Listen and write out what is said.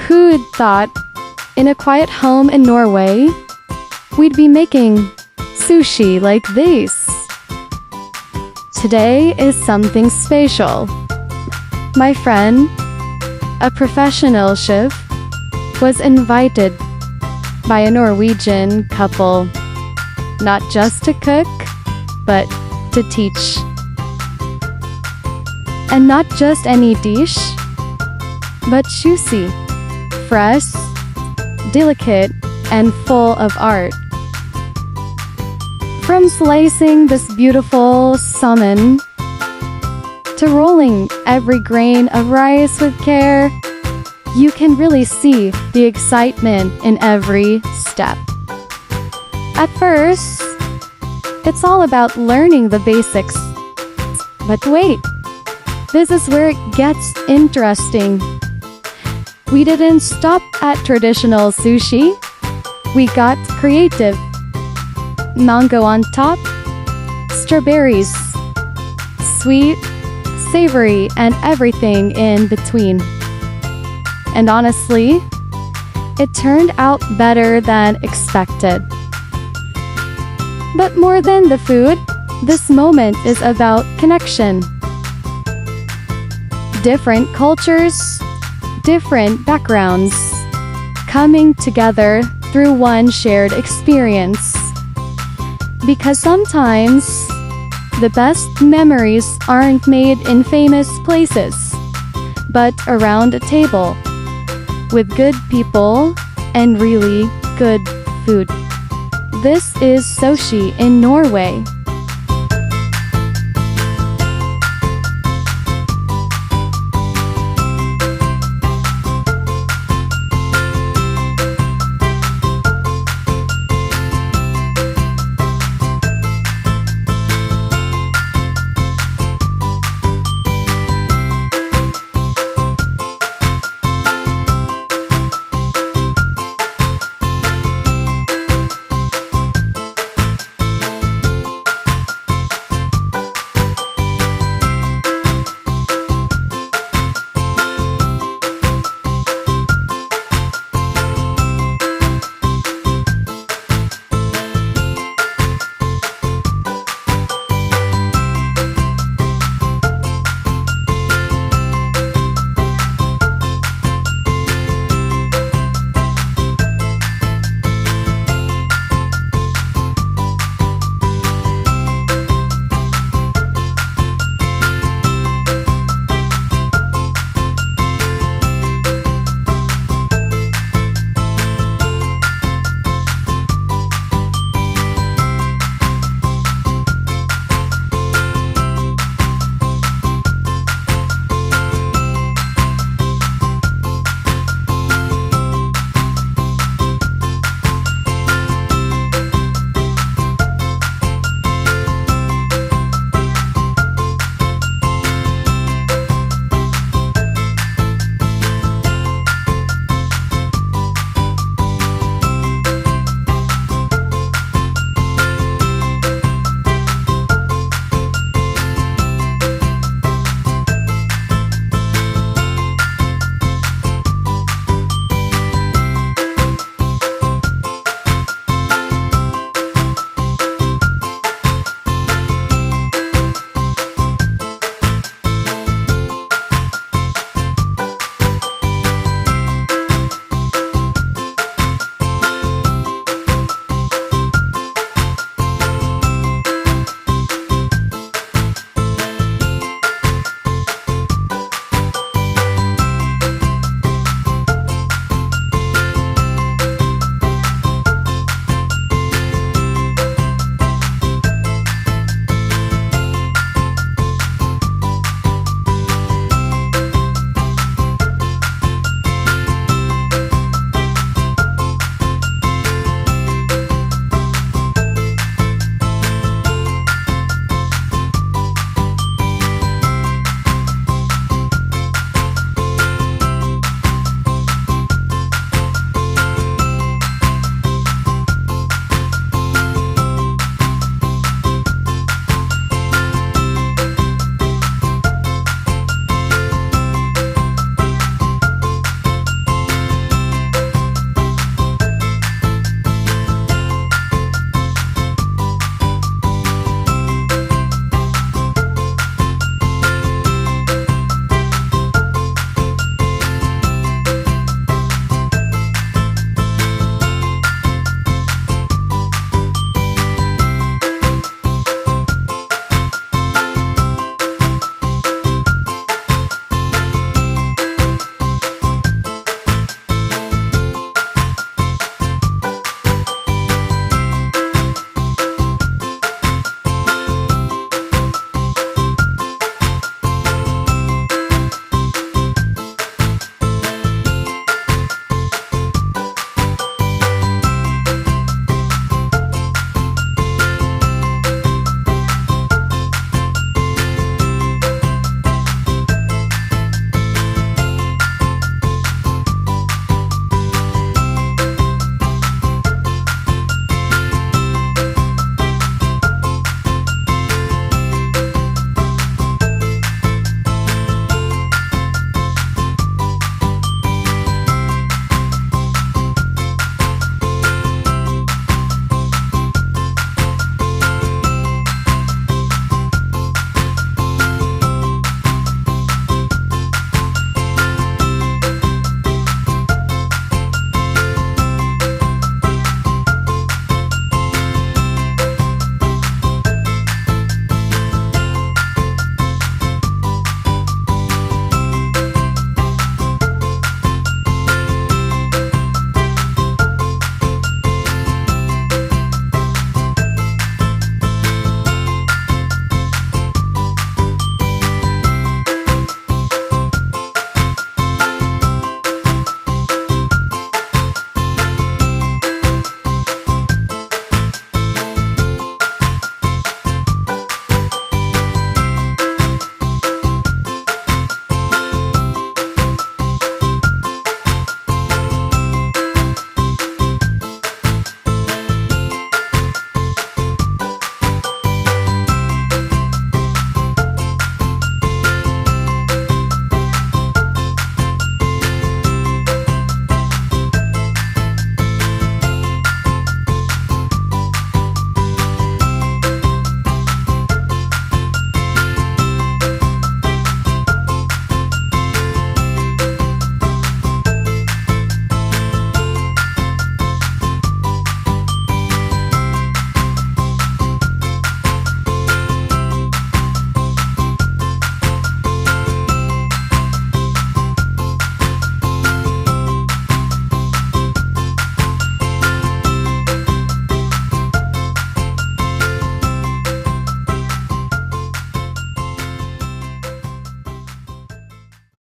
Who'd thought, in a quiet home in Norway, we'd be making sushi like this? Today is something special. My friend, a professional chef, was invited by a Norwegian couple, not just to cook, but to teach. And not just any dish, but juicy, fresh, delicate, and full of art. From slicing this beautiful salmon to rolling every grain of rice with care, you can really see the excitement in every step. At first, it's all about learning the basics. But wait, this is where it gets interesting. We didn't stop at traditional sushi. We got creative. Mango on top, strawberries, sweet, savory, and everything in between. And honestly, it turned out better than expected. But more than the food, this moment is about connection. Different cultures, different backgrounds, coming together through one shared experience. Because sometimes, the best memories aren't made in famous places, but around a table, with good people and really good food. This is sushi in Norway.